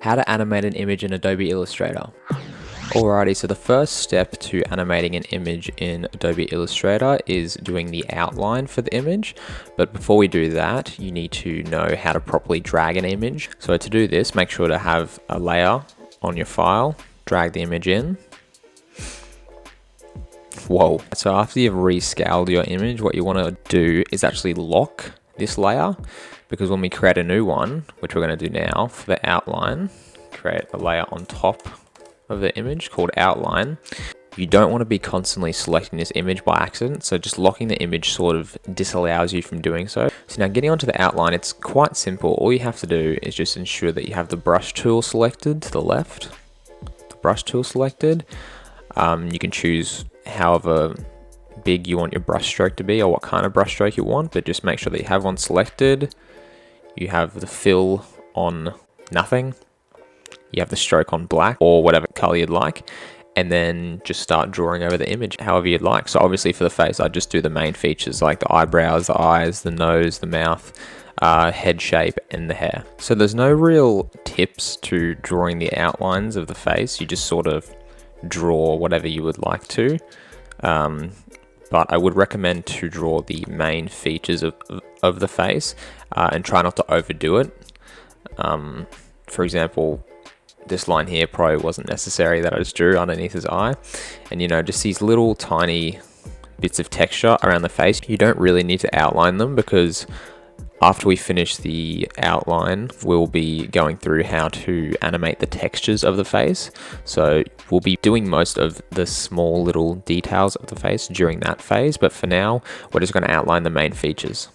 How to animate an image in Adobe Illustrator. Alrighty, so the first step to animating an image in Adobe Illustrator is doing the outline for the image. But before we do that, you need to know how to properly drag an image. So to do this, make sure to have a layer on your file, drag the image in. Whoa. So after you've rescaled your image, what you want to do is actually lock this layer, because when we create a new one, which we're going to do now for the outline, create a layer on top of the image called outline. You don't want to be constantly selecting this image by accident, so just locking the image sort of disallows you from doing so. So now getting onto the outline, it's quite simple. All you have to do is just ensure that you have the brush tool selected to the left, the brush tool selected. You can choose however big you want your brush stroke to be or what kind of brush stroke you want, but just make sure that you have one selected. You have the fill on nothing. You have the stroke on black or whatever color you'd like, and then just start drawing over the image however you'd like. So obviously for the face, I just do the main features like the eyebrows, the eyes, the nose, the mouth, head shape, and the hair. So there's no real tips to drawing the outlines of the face. You just sort of draw whatever you would like to. But I would recommend to draw the main features of the face and try not to overdo it. For example, this line here probably wasn't necessary that I just drew underneath his eye. And just these little tiny bits of texture around the face, you don't really need to outline them, because after we finish the outline, we'll be going through how to animate the textures of the face. So we'll be doing most of the small little details of the face during that phase, but for now, we're just going to outline the main features.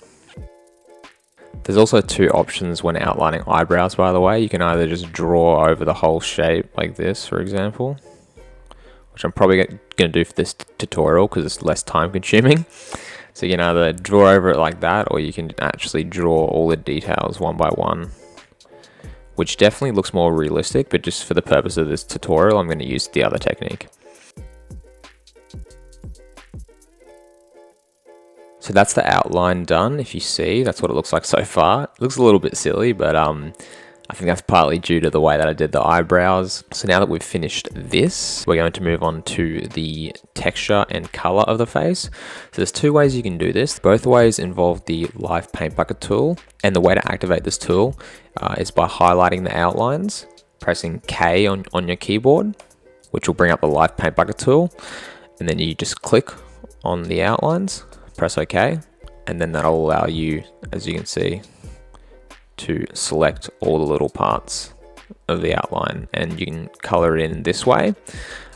There's also two options when outlining eyebrows, by the way. You can either just draw over the whole shape like this, for example, which I'm probably going to do for this tutorial because it's less time consuming. So you can either draw over it like that, or you can actually draw all the details one by one, which definitely looks more realistic, but just for the purpose of this tutorial, I'm going to use the other technique. So that's the outline done. If you see, that's what it looks like so far. It looks a little bit silly, but I think that's partly due to the way that I did the eyebrows. So now that we've finished this, we're going to move on to the texture and color of the face. So there's two ways you can do this. Both ways involve the Live Paint Bucket tool. And the way to activate this tool is by highlighting the outlines, pressing K on your keyboard, which will bring up the Live Paint Bucket tool. And then you just click on the outlines, press OK, and then that'll allow you, as you can see, to select all the little parts of the outline, and you can color it in this way.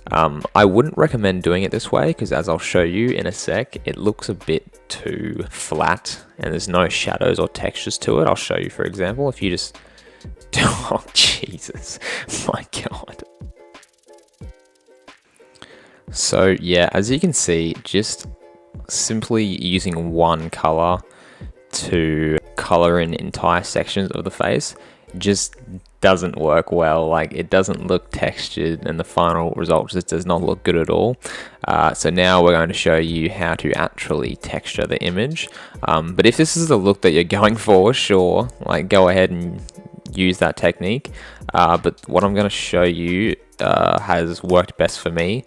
I wouldn't recommend doing it this way because, as I'll show you in a sec, it looks a bit too flat and there's no shadows or textures to it. I'll show you, for example, if you just oh Jesus, my God. So yeah, as you can see, just simply using one color to color in entire sections of the face just doesn't work well. Like, it doesn't look textured, and the final result just does not look good at all. So now we're going to show you how to actually texture the image. But if this is the look that you're going for, sure, like, go ahead and use that technique. But what I'm going to show you has worked best for me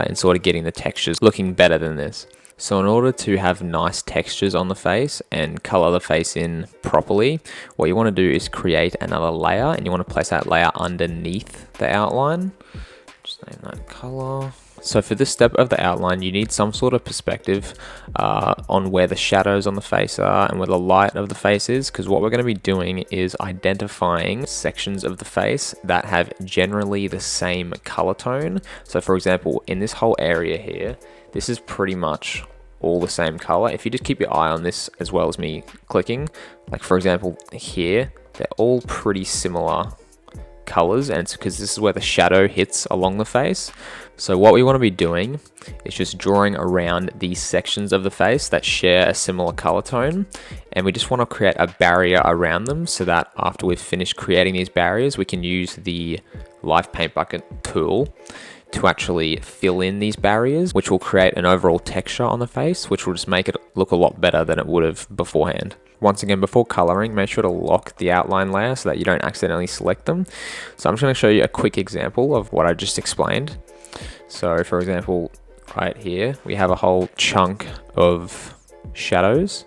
in sort of getting the textures looking better than this. So in order to have nice textures on the face and color the face in properly, what you want to do is create another layer, and you want to place that layer underneath the outline. Just name that color. So for this step of the outline, you need some sort of perspective on where the shadows on the face are and where the light of the face is, because what we're going to be doing is identifying sections of the face that have generally the same color tone. So for example, in this whole area here, this is pretty much all the same color. If you just keep your eye on this as well as me clicking, like for example here, they're all pretty similar colors, and it's because this is where the shadow hits along the face. So what we want to be doing is just drawing around these sections of the face that share a similar color tone, and we just want to create a barrier around them so that after we've finished creating these barriers, we can use the Live Paint Bucket tool to actually fill in these barriers, which will create an overall texture on the face, which will just make it look a lot better than it would have beforehand. Once again, before coloring, make sure to lock the outline layer so that you don't accidentally select them. So I'm just going to show you a quick example of what I just explained. So for example, right here, we have a whole chunk of shadows.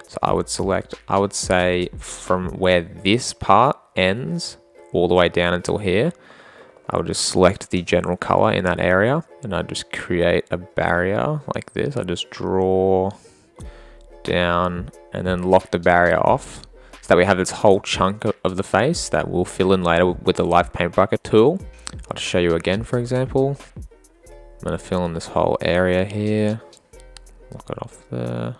So I would say from where this part ends all the way down until here, I would just select the general color in that area and I just create a barrier like this. I just draw down and then lock the barrier off so that we have this whole chunk of the face that we'll fill in later with the live paint bucket tool. I'll just show you again, for example. I'm going to fill in this whole area here, lock it off there.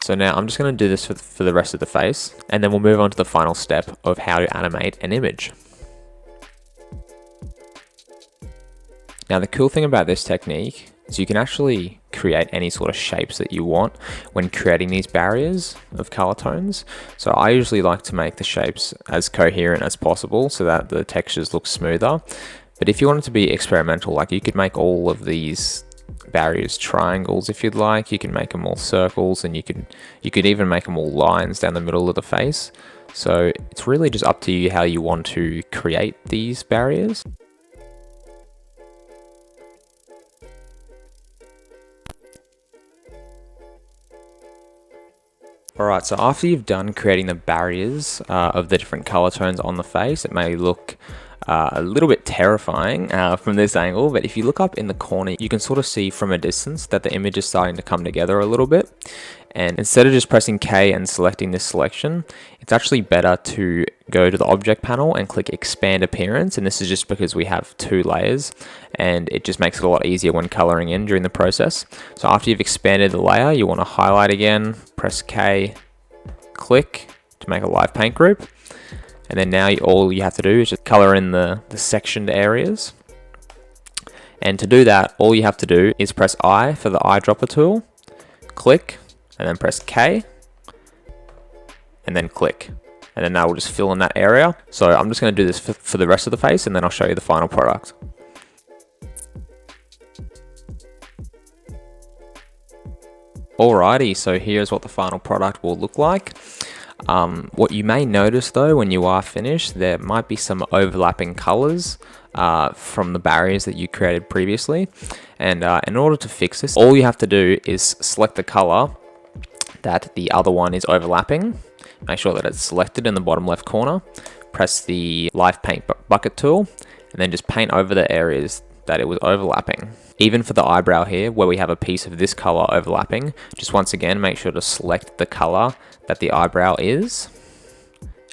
So now I'm just going to do this for the rest of the face, and then we'll move on to the final step of how to animate an image. Now the cool thing about this technique is you can actually create any sort of shapes that you want when creating these barriers of color tones. So I usually like to make the shapes as coherent as possible so that the textures look smoother. But if you want it to be experimental, like you could make all of these barriers triangles if you'd like. You can make them all circles, and you could even make them all lines down the middle of the face. So it's really just up to you how you want to create these barriers. Alright, so after you've done creating the barriers of the different color tones on the face, it may look a little bit terrifying from this angle, but if you look up in the corner, you can sort of see from a distance that the image is starting to come together a little bit. And instead of just pressing K and selecting this selection, it's actually better to go to the object panel and click expand appearance. And this is just because we have 2 layers and it just makes it a lot easier when coloring in during the process. So after you've expanded the layer, you want to highlight again, press K, click to make a live paint group. And then now all you have to do is just color in the sectioned areas. And to do that, all you have to do is press I for the eyedropper tool, click, and then press K, and then click. And then that will just fill in that area. So I'm just going to do this for the rest of the face, and then I'll show you the final product. Alrighty, so here's what the final product will look like. What you may notice though when you are finished, there might be some overlapping colors from the barriers that you created previously. And in order to fix this, all you have to do is select the color that the other one is overlapping. Make sure that it's selected in the bottom left corner. Press the live paint bucket tool and then just paint over the areas that it was overlapping. Even for the eyebrow here, where we have a piece of this color overlapping, just once again, make sure to select the color that the eyebrow is,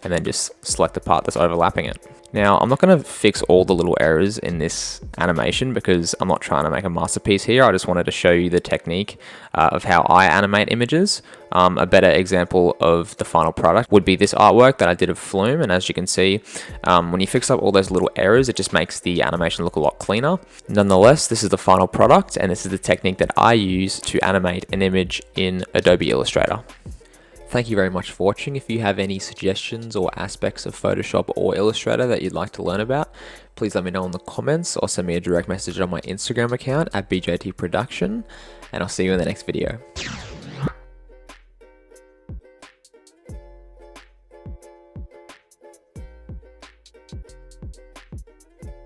and then just select the part that's overlapping it. Now, I'm not going to fix all the little errors in this animation because I'm not trying to make a masterpiece here. I just wanted to show you the technique of how I animate images. A better example of the final product would be this artwork that I did of Flume, and as you can see, when you fix up all those little errors, it just makes the animation look a lot cleaner. Nonetheless, this is the final product, and this is the technique that I use to animate an image in Adobe Illustrator. Thank you very much for watching. If you have any suggestions or aspects of Photoshop or Illustrator that you'd like to learn about, please let me know in the comments or send me a direct message on my Instagram account at BJT Production, and I'll see you in the next video.